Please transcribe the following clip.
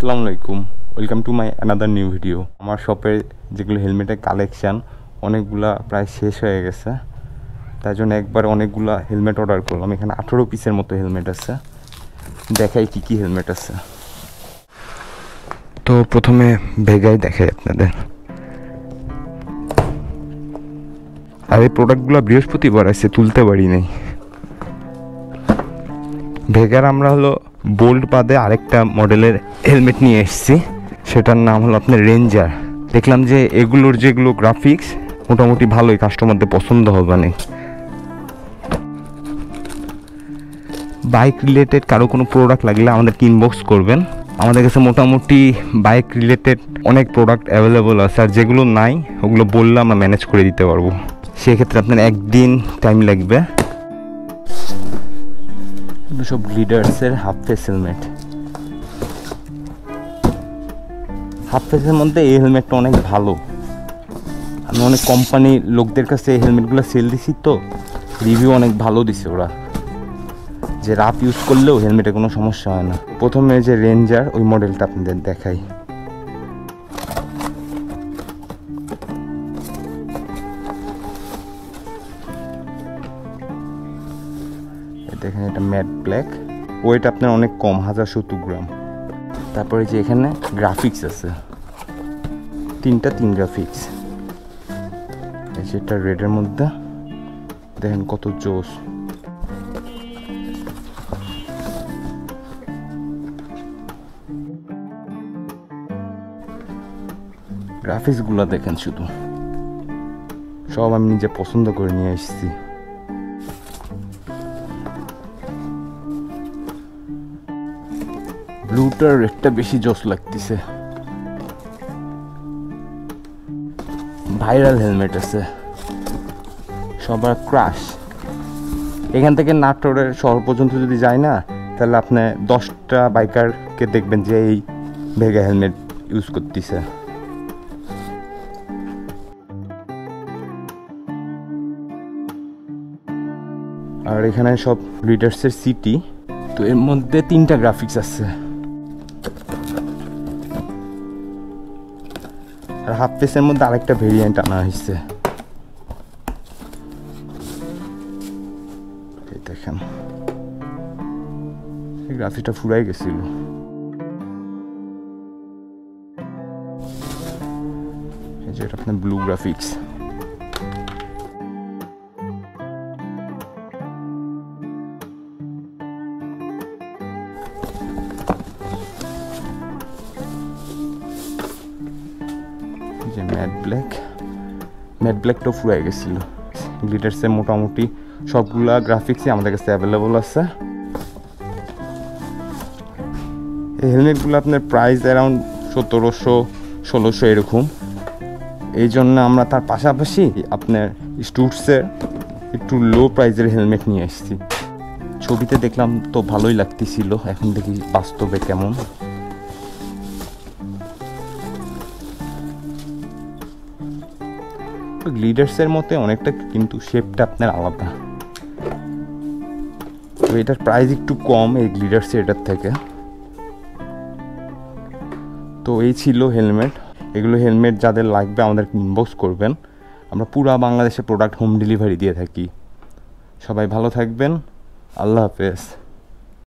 আসসালামু আলাইকুম, welcome to my another new video. আমার শপে যেগুলো হেলমেটের কালেকশান অনেকগুলা প্রায় শেষ হয়ে গেছে, তাই জন্য একবার অনেকগুলা হেলমেট অর্ডার করলাম। এখানে 18 পিসের মতো হেলমেট আছে, দেখাই কি কি হেলমেট আছে। তো প্রথমে ভেগাই দেখাই আপনাদের। আর এই প্রোডাক্টগুলো বৃহস্পতিবার আছে, তুলতে পারি নাই। ভেগার আমরা হলো বোল্ট বাদে আরেকটা মডেলের হেলমেট নিয়ে এসেছি, সেটার নাম হলো আপনার রেঞ্জার। দেখলাম যে এগুলোর যেগুলো গ্রাফিক্স মোটামুটি ভালোই, কাস্টমারদের পছন্দ হবে না। বাইক রিলেটেড কারো কোনো প্রোডাক্ট লাগলে আমাদেরকে ইনবক্স করবেন। আমাদের কাছে মোটামুটি বাইক রিলেটেড অনেক প্রোডাক্ট অ্যাভেলেবল আছে, আর যেগুলো নাই ওগুলো বললে আমরা ম্যানেজ করে দিতে পারবো। সেক্ষেত্রে আপনার একদিন টাইম লাগবে। সব গ্লিডার্সের হাফ ফেস হেলমেট। হাফ ফেসের মধ্যে এই হেলমেটটা অনেক ভালো। আমি অনেক কোম্পানির লোকদের কাছে এই হেলমেটগুলো সেল দিছি, তো রিভিউ অনেক ভালো দিছে ওরা, যে রাফ ইউজ করলেও হেলমেটে কোনো সমস্যা হয় না। প্রথমে যে রেঞ্জার ওই মডেলটা আপনাদের দেখাই। দেখেন, এটা ম্যাট ব্ল্যাক, ওয়েট আপনার অনেক কম, 1070 গ্রাম। তারপরে যে এখানে গ্রাফিক্স আছে, তিন গ্রাফিক্স। এই যে এটা রেডের মধ্যে, দেখেন কত জোস। গ্রাফিক্সগুলো দেখেন, শুধু সব আমি নিজে পছন্দ করে নিয়ে এসেছি। ব্লুটার রেডটা বেশি জোস লাগতেছে। ভাইরাল হেলমেট আছে সবার ক্রাশ। এখান থেকে নাটোরের শহর পর্যন্ত যদি যায় না, তাহলে আপনি 10টা বাইকারকে দেখবেন যে এই ভেগা হেলমেট ইউজ করতেছে। আর এখানে সব লিডার্সের সিটি। তো এর মধ্যে 3টা গ্রাফিক্স আছে, আর হাফ ফেসের মধ্যে আরেকটা ভেরিয়েন্ট আনা হয়েছে। দেখেন, এই গ্রাফিক্সটা ফুরাই গেছিল। এই যে এটা আপনার ব্লু গ্রাফিক্স। যে ম্যাট ব্ল্যাকটাও ফুরাই গেছিল। গ্লিটার্সের মোটামুটি সবগুলা গ্রাফিক্সই আমাদের কাছে অ্যাভেলেবল আছে। এই হেলমেটগুলো আপনার প্রাইস অ্যারাউন্ড 1700-1600 এরকম। এই জন্য আমরা তার পাশাপাশি আপনার স্টুডসের একটু লো প্রাইসের হেলমেট নিয়ে এসেছি। ছবিতে দেখলাম তো ভালোই লাগতেছিল, এখন দেখি বাস্তবে কেমন। গ্লিডার্সের মতে অনেকটা, কিন্তু শেপটা আপনার আলাদা। তো এটার প্রাইস একটু কম এই গ্লিডার্সের এটার থেকে। তো এই ছিল হেলমেট। এগুলো হেলমেট যাদের লাগবে আমাদের ইনবক্স করবেন। আমরা পুরা বাংলাদেশে প্রোডাক্ট হোম ডেলিভারি দিয়ে থাকি। সবাই ভালো থাকবেন, আল্লাহ হাফেজ।